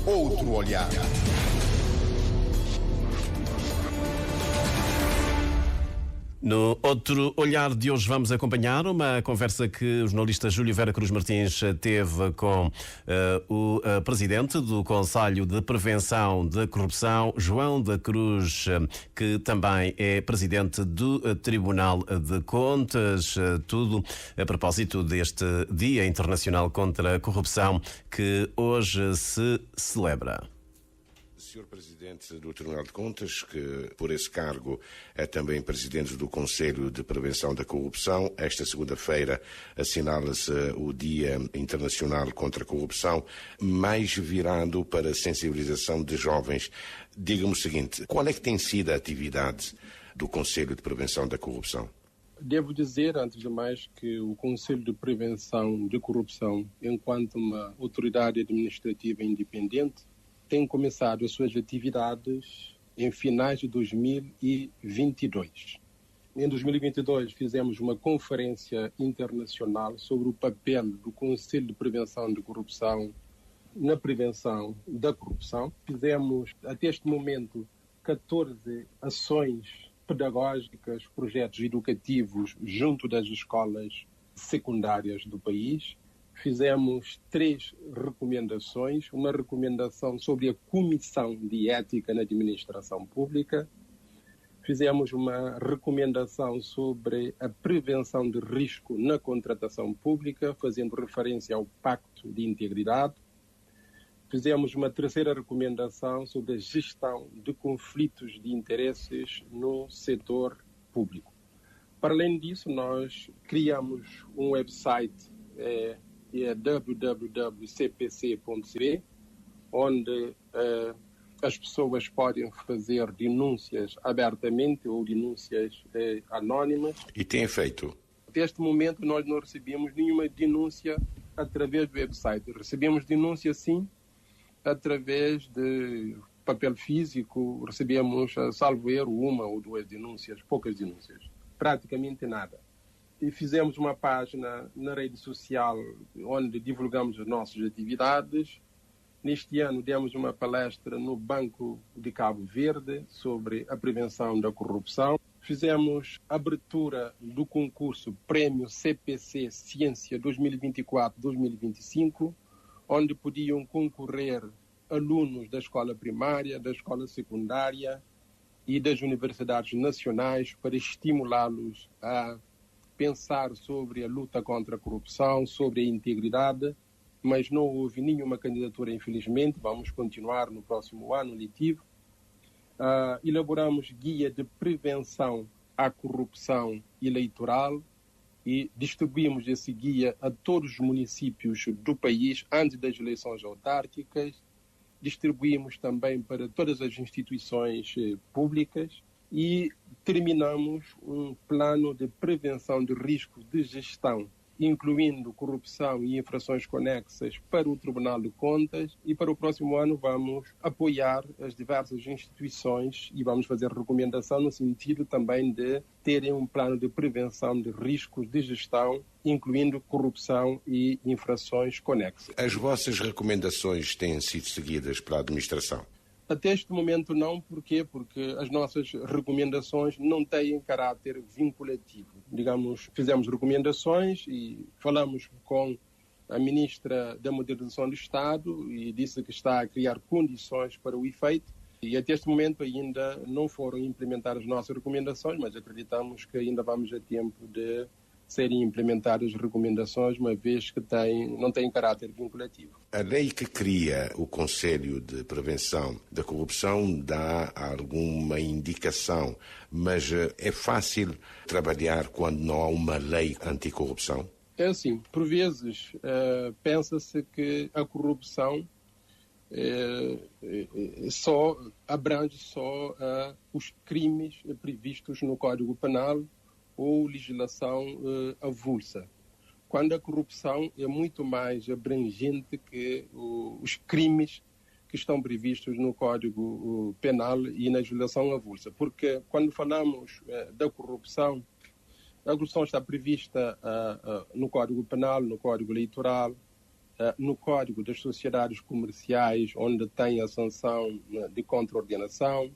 outro olhar. No Outro Olhar de hoje vamos acompanhar uma conversa que o jornalista Júlio Vera Cruz Martins teve com o presidente do Conselho de Prevenção da Corrupção, João da Cruz, que também é presidente do Tribunal de Contas. Tudo a propósito deste Dia Internacional contra a Corrupção que hoje se celebra. Senhor Presidente do Tribunal de Contas, que por esse cargo é também Presidente do Conselho de Prevenção da Corrupção, esta segunda-feira assinala-se o Dia Internacional contra a Corrupção, mais virado para a sensibilização de jovens. Diga-me o seguinte, qual é que tem sido a atividade do Conselho de Prevenção da Corrupção? Devo dizer, antes de mais, que o Conselho de Prevenção de Corrupção, enquanto uma autoridade administrativa independente, tem começado as suas atividades em finais de 2022. Em 2022 fizemos uma conferência internacional sobre o papel do Conselho de Prevenção de Corrupção na prevenção da corrupção. Fizemos, até este momento, 14 ações pedagógicas, projetos educativos junto das escolas secundárias do país. Fizemos 3 recomendações, uma recomendação sobre a Comissão de Ética na Administração Pública, fizemos uma recomendação sobre a prevenção de risco na contratação pública, fazendo referência ao Pacto de Integridade, fizemos uma 3ª recomendação sobre a gestão de conflitos de interesses no setor público. Para além disso, nós criamos um website, é www.cpc.cb, onde as pessoas podem fazer denúncias abertamente ou denúncias anónimas. E tem feito? Até este momento nós não recebemos nenhuma denúncia através do website. Recebemos denúncia sim, através de papel físico, recebemos, salvo erro, 1 ou 2 denúncias, poucas denúncias, praticamente nada. E fizemos uma página na rede social onde divulgamos as nossas atividades. Neste ano demos uma palestra no Banco de Cabo Verde sobre a prevenção da corrupção. Fizemos abertura do concurso Prémio CPC Ciência 2024-2025, onde podiam concorrer alunos da escola primária, da escola secundária e das universidades nacionais para estimulá-los a pensar sobre a luta contra a corrupção, sobre a integridade, mas não houve nenhuma candidatura, infelizmente. Vamos continuar no próximo ano letivo. Elaboramos guia de prevenção à corrupção eleitoral e distribuímos esse guia a todos os municípios do país antes das eleições autárquicas. Distribuímos também para todas as instituições públicas. E terminamos um plano de prevenção de riscos de gestão, incluindo corrupção e infrações conexas para o Tribunal de Contas, e para o próximo ano vamos apoiar as diversas instituições e vamos fazer recomendação no sentido também de terem um plano de prevenção de riscos de gestão, incluindo corrupção e infrações conexas. As vossas recomendações têm sido seguidas pela administração? Até este momento não. Porquê? Porque as nossas recomendações não têm caráter vinculativo. Digamos, fizemos recomendações e falamos com a Ministra da Modernização do Estado e disse que está a criar condições para o efeito. E até este momento ainda não foram implementadas as nossas recomendações, mas acreditamos que ainda vamos a tempo de serem implementadas as recomendações, uma vez que não têm caráter vinculativo. A lei que cria o Conselho de Prevenção da Corrupção dá alguma indicação, mas é fácil trabalhar quando não há uma lei anticorrupção? É assim, por vezes pensa-se que a corrupção só abrange os crimes previstos no Código Penal ou legislação avulsa, quando a corrupção é muito mais abrangente que os crimes que estão previstos no Código Penal e na legislação avulsa. Porque quando falamos da corrupção, a corrupção está prevista no Código Penal, no Código Eleitoral, no Código das Sociedades Comerciais, onde tem a sanção de contraordenação,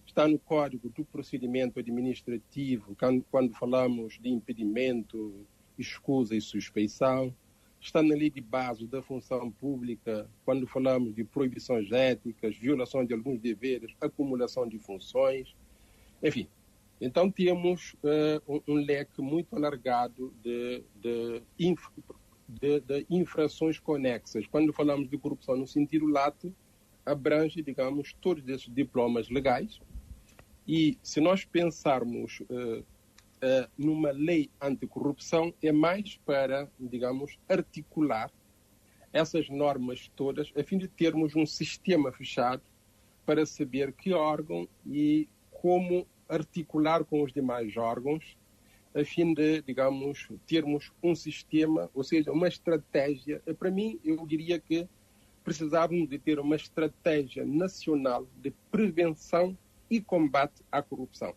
está no Código do Procedimento Administrativo, quando falamos de impedimento, escusa e suspeição, está na Lei de Base da Função Pública, quando falamos de proibições éticas, violação de alguns deveres, acumulação de funções, enfim. Então temos um leque muito alargado de infrações conexas. Quando falamos de corrupção no sentido lato, abrange, digamos, todos esses diplomas legais. E se nós pensarmos numa lei anticorrupção, é mais para, digamos, articular essas normas todas, a fim de termos um sistema fechado para saber que órgão e como articular com os demais órgãos, a fim de, digamos, termos um sistema, ou seja, uma estratégia. Para mim, eu diria que precisávamos de ter uma estratégia nacional de prevenção e combate à corrupção.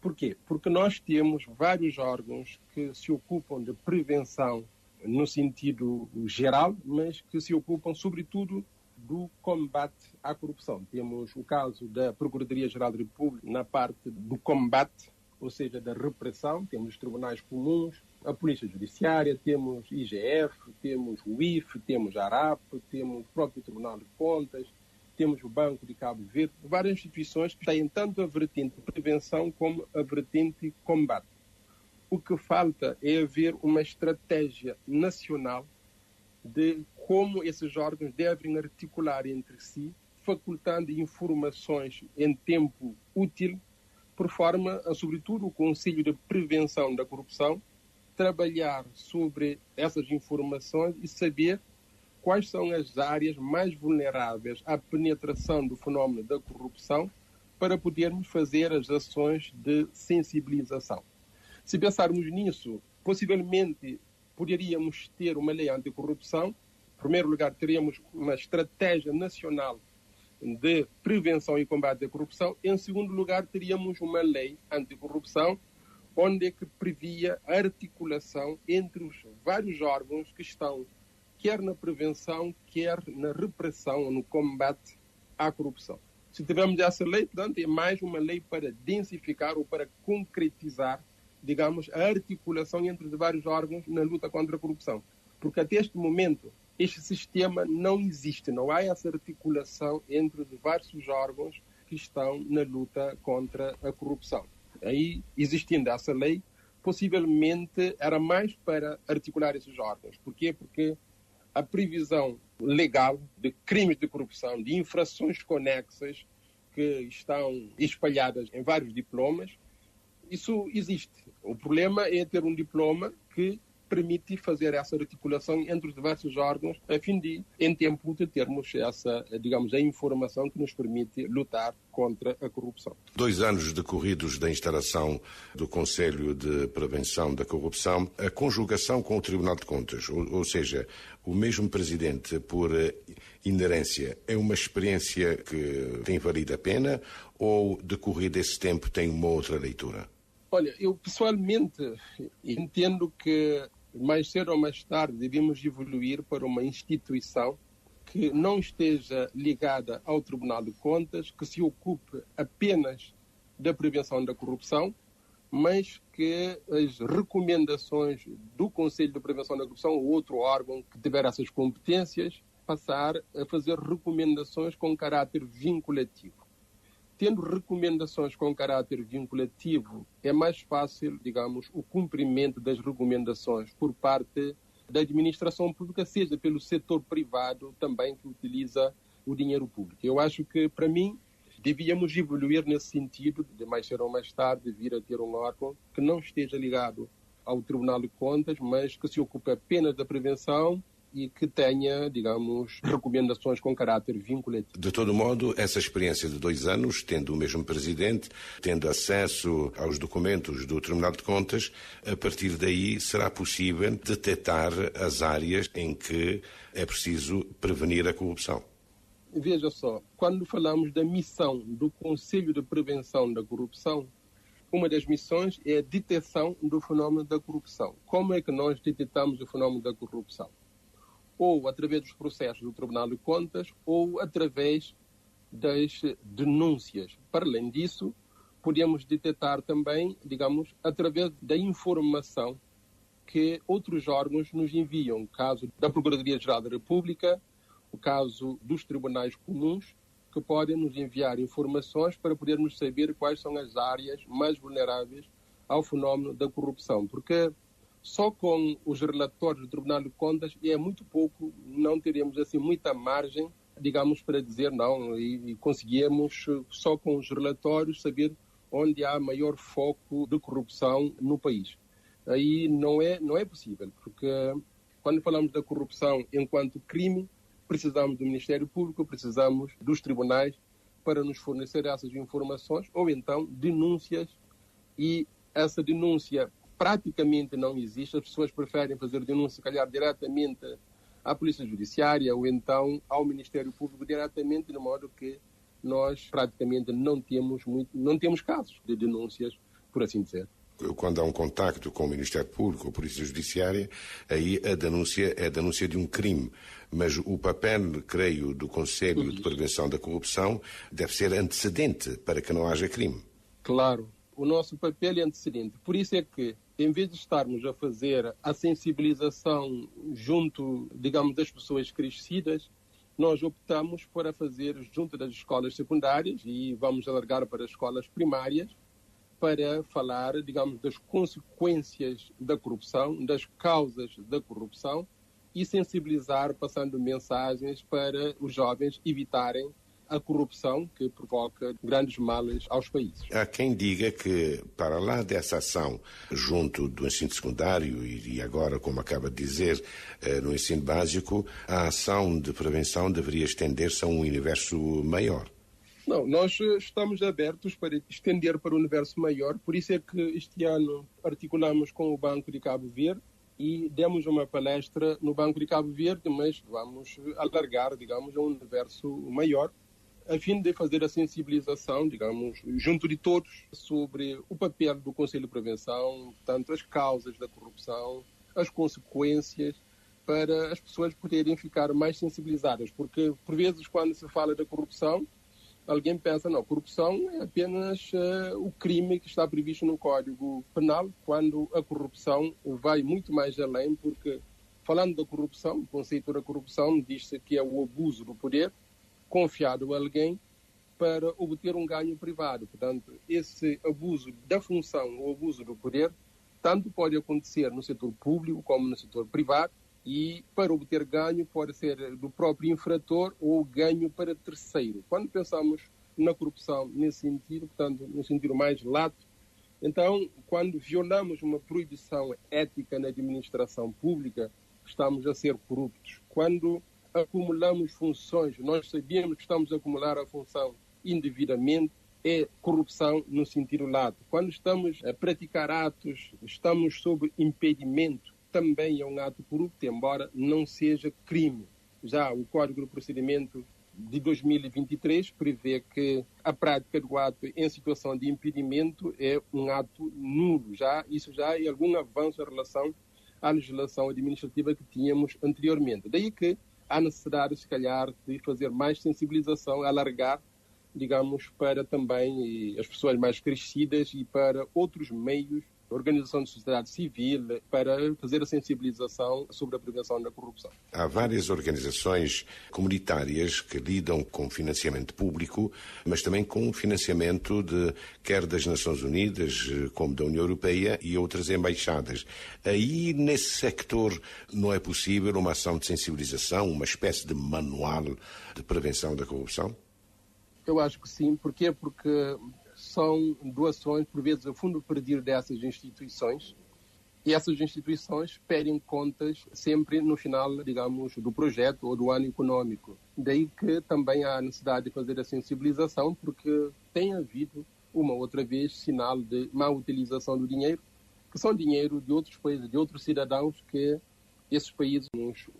Por quê? Porque nós temos vários órgãos que se ocupam de prevenção no sentido geral, mas que se ocupam, sobretudo, do combate à corrupção. Temos o caso da Procuradoria-Geral da República na parte do combate, ou seja, da repressão. Temos os tribunais comuns, a Polícia Judiciária, temos IGF, temos o IF, temos a ARAP, temos o próprio Tribunal de Contas, temos o Banco de Cabo Verde, várias instituições que têm tanto a vertente prevenção como a vertente combate. O que falta é haver uma estratégia nacional de como esses órgãos devem articular entre si, facultando informações em tempo útil, por forma, sobretudo, o Conselho de Prevenção da Corrupção trabalhar sobre essas informações e saber quais são as áreas mais vulneráveis à penetração do fenómeno da corrupção para podermos fazer as ações de sensibilização. Se pensarmos nisso, possivelmente poderíamos ter uma lei anticorrupção. Em primeiro lugar, teríamos uma estratégia nacional de prevenção e combate à corrupção. Em segundo lugar, teríamos uma lei anticorrupção, onde é que previa a articulação entre os vários órgãos que estão quer na prevenção, quer na repressão ou no combate à corrupção. Se tivermos essa lei, portanto, é mais uma lei para densificar ou para concretizar, digamos, a articulação entre os vários órgãos na luta contra a corrupção. Porque até este momento, este sistema não existe, não há essa articulação entre os diversos órgãos que estão na luta contra a corrupção. Aí, existindo essa lei, possivelmente era mais para articular esses órgãos. Por quê? Porque a previsão legal de crimes de corrupção, de infrações conexas que estão espalhadas em vários diplomas, isso existe. O problema é ter um diploma que permite fazer essa articulação entre os diversos órgãos, a fim de, em tempo útil, termos essa, digamos, a informação que nos permite lutar contra a corrupção. 2 anos decorridos da instalação do Conselho de Prevenção da Corrupção, a conjugação com o Tribunal de Contas, ou seja, o mesmo presidente por inerência, é uma experiência que tem valido a pena ou, decorrido esse tempo, tem uma outra leitura? Olha, eu pessoalmente entendo que mais cedo ou mais tarde devemos evoluir para uma instituição que não esteja ligada ao Tribunal de Contas, que se ocupe apenas da prevenção da corrupção, mas que as recomendações do Conselho de Prevenção da Corrupção, ou outro órgão que tiver essas competências, passar a fazer recomendações com caráter vinculativo. Tendo recomendações com caráter vinculativo, é mais fácil, digamos, o cumprimento das recomendações por parte da administração pública, seja pelo setor privado também que utiliza o dinheiro público. Eu acho que, para mim, devíamos evoluir nesse sentido, de mais cedo ou mais tarde vir a ter um órgão que não esteja ligado ao Tribunal de Contas, mas que se ocupe apenas da prevenção e que tenha, digamos, recomendações com caráter vinculativo. De todo modo, essa experiência de 2 anos, tendo o mesmo presidente, tendo acesso aos documentos do Tribunal de Contas, a partir daí será possível detectar as áreas em que é preciso prevenir a corrupção. Veja só, quando falamos da missão do Conselho de Prevenção da Corrupção, uma das missões é a detecção do fenómeno da corrupção. Como é que nós detectamos o fenómeno da corrupção? ou através dos processos do Tribunal de Contas ou através das denúncias. Para além disso, podemos detectar também, digamos, através da informação que outros órgãos nos enviam, o caso da Procuradoria-Geral da República, o caso dos tribunais comuns, que podem nos enviar informações para podermos saber quais são as áreas mais vulneráveis ao fenómeno da corrupção. Porque só com os relatórios do Tribunal de Contas é muito pouco, não teremos assim muita margem, digamos, para dizer não, e conseguimos só com os relatórios saber onde há maior foco de corrupção no país. Aí não é possível, porque quando falamos da corrupção enquanto crime, precisamos do Ministério Público, precisamos dos tribunais para nos fornecer essas informações, ou então denúncias, e essa denúncia praticamente não existe. As pessoas preferem fazer denúncia, se calhar, diretamente à Polícia Judiciária ou então ao Ministério Público diretamente, de modo que nós praticamente não temos casos de denúncias, por assim dizer. Quando há um contacto com o Ministério Público ou a Polícia Judiciária, aí a denúncia é a denúncia de um crime. Mas o papel, creio, do Conselho de Prevenção da Corrupção deve ser antecedente para que não haja crime. Claro, o nosso papel é antecedente. Por isso é que, em vez de estarmos a fazer a sensibilização junto, digamos, das pessoas crescidas, nós optamos por a fazer junto das escolas secundárias e vamos alargar para as escolas primárias, para falar, digamos, das consequências da corrupção, das causas da corrupção e sensibilizar, passando mensagens para os jovens evitarem a corrupção que provoca grandes males aos países. Há quem diga que, para lá dessa ação, junto do ensino secundário e agora, como acaba de dizer, no ensino básico, a ação de prevenção deveria estender-se a um universo maior. Não, nós estamos abertos para estender para o universo maior, por isso é que este ano articulamos com o Banco de Cabo Verde e demos uma palestra no Banco de Cabo Verde, mas vamos alargar, digamos, a um universo maior, a fim de fazer a sensibilização, digamos, junto de todos, sobre o papel do Conselho de Prevenção, tanto as causas da corrupção, as consequências, para as pessoas poderem ficar mais sensibilizadas, porque, por vezes, quando se fala da corrupção, alguém pensa, não, corrupção é apenas o crime que está previsto no Código Penal, quando a corrupção vai muito mais além, porque, falando da corrupção, o conceito da corrupção diz-se que é o abuso do poder confiado a alguém para obter um ganho privado. Portanto, esse abuso da função, o abuso do poder, tanto pode acontecer no setor público como no setor privado, e para obter ganho pode ser do próprio infrator ou ganho para terceiro. Quando pensamos na corrupção nesse sentido, portanto, no sentido mais lato, então, quando violamos uma proibição ética na administração pública, estamos a ser corruptos. Quando acumulamos funções, nós sabemos que estamos a acumular a função indevidamente, é corrupção no sentido lato. Quando estamos a praticar atos, estamos sob impedimento, também é um ato corrupto, embora não seja crime. Já o Código de Procedimento de 2023 prevê que a prática do ato em situação de impedimento é um ato nulo. Isso já é algum avanço em relação à legislação administrativa que tínhamos anteriormente. Daí que há necessidade, se calhar, de fazer mais sensibilização, alargar, digamos, para também as pessoas mais crescidas e para outros meios, organização de sociedade civil, para fazer a sensibilização sobre a prevenção da corrupção. Há várias organizações comunitárias que lidam com financiamento público, mas também com financiamento quer das Nações Unidas, como da União Europeia e outras embaixadas. Aí, nesse sector, não é possível uma ação de sensibilização, uma espécie de manual de prevenção da corrupção? Eu acho que sim. Porquê? Porque são doações, por vezes, a fundo perdido dessas instituições, e essas instituições pedem contas sempre no final, digamos, do projeto ou do ano econômico. Daí que também há necessidade de fazer a sensibilização, porque tem havido, uma outra vez, sinal de má utilização do dinheiro, que são dinheiro de outros países, de outros cidadãos que esses países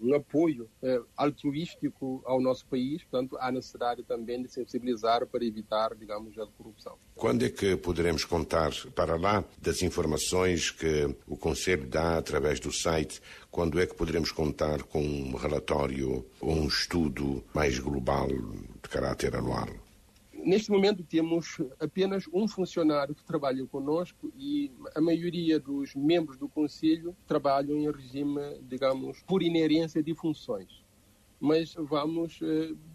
um apoio altruístico ao nosso país, portanto, há necessidade também de sensibilizar para evitar, digamos, a corrupção. Quando é que poderemos contar, para lá das informações que o Conselho dá através do site, quando é que poderemos contar com um relatório ou um estudo mais global de caráter anual? Neste momento temos apenas um funcionário que trabalha conosco e a maioria dos membros do Conselho trabalham em regime, digamos, por inerência de funções. Mas vamos,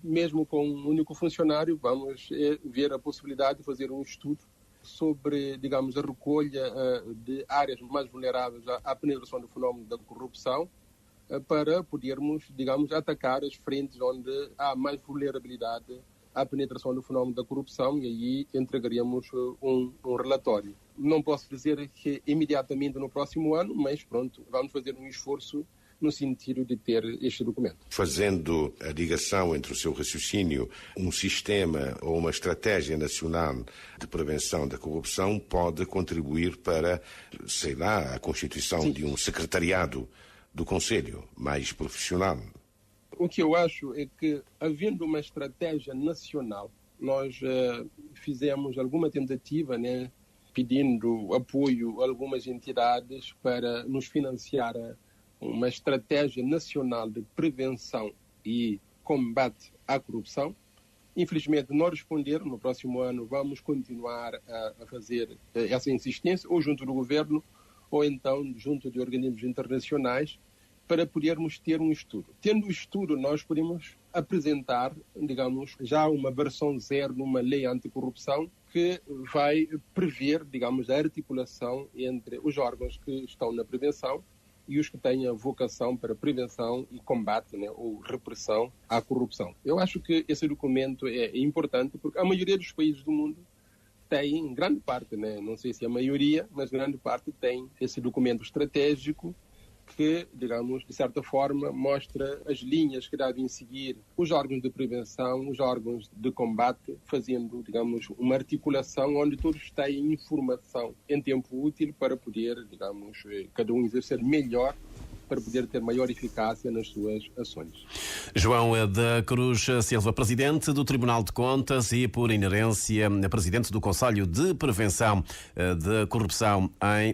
mesmo com um único funcionário, vamos ver a possibilidade de fazer um estudo sobre, digamos, a recolha de áreas mais vulneráveis à penetração do fenómeno da corrupção, para podermos, digamos, atacar as frentes onde há mais vulnerabilidade à penetração do fenómeno da corrupção, e aí entregaríamos um relatório. Não posso dizer que imediatamente no próximo ano, mas pronto, vamos fazer um esforço no sentido de ter este documento. Fazendo a ligação entre o seu raciocínio, um sistema ou uma estratégia nacional de prevenção da corrupção pode contribuir para, sei lá, a constituição de um secretariado do Conselho mais profissional. O que eu acho é que, havendo uma estratégia nacional, nós fizemos alguma tentativa, pedindo apoio a algumas entidades para nos financiar uma estratégia nacional de prevenção e combate à corrupção. Infelizmente, não responderam. No próximo ano vamos continuar a fazer essa insistência, ou junto do governo, ou então junto de organismos internacionais, para podermos ter um estudo. Tendo o estudo, nós podemos apresentar, digamos, já uma versão zero numa lei anticorrupção que vai prever, digamos, a articulação entre os órgãos que estão na prevenção e os que têm a vocação para prevenção e combate, ou repressão à corrupção. Eu acho que esse documento é importante porque a maioria dos países do mundo tem, grande parte, não sei se a maioria, mas grande parte tem esse documento estratégico que, digamos, de certa forma, mostra as linhas que devem seguir os órgãos de prevenção, os órgãos de combate, fazendo, digamos, uma articulação onde todos têm informação em tempo útil para poder, digamos, cada um exercer melhor, para poder ter maior eficácia nas suas ações. João da Cruz Silva, presidente do Tribunal de Contas e, por inerência, presidente do Conselho de Prevenção de Corrupção em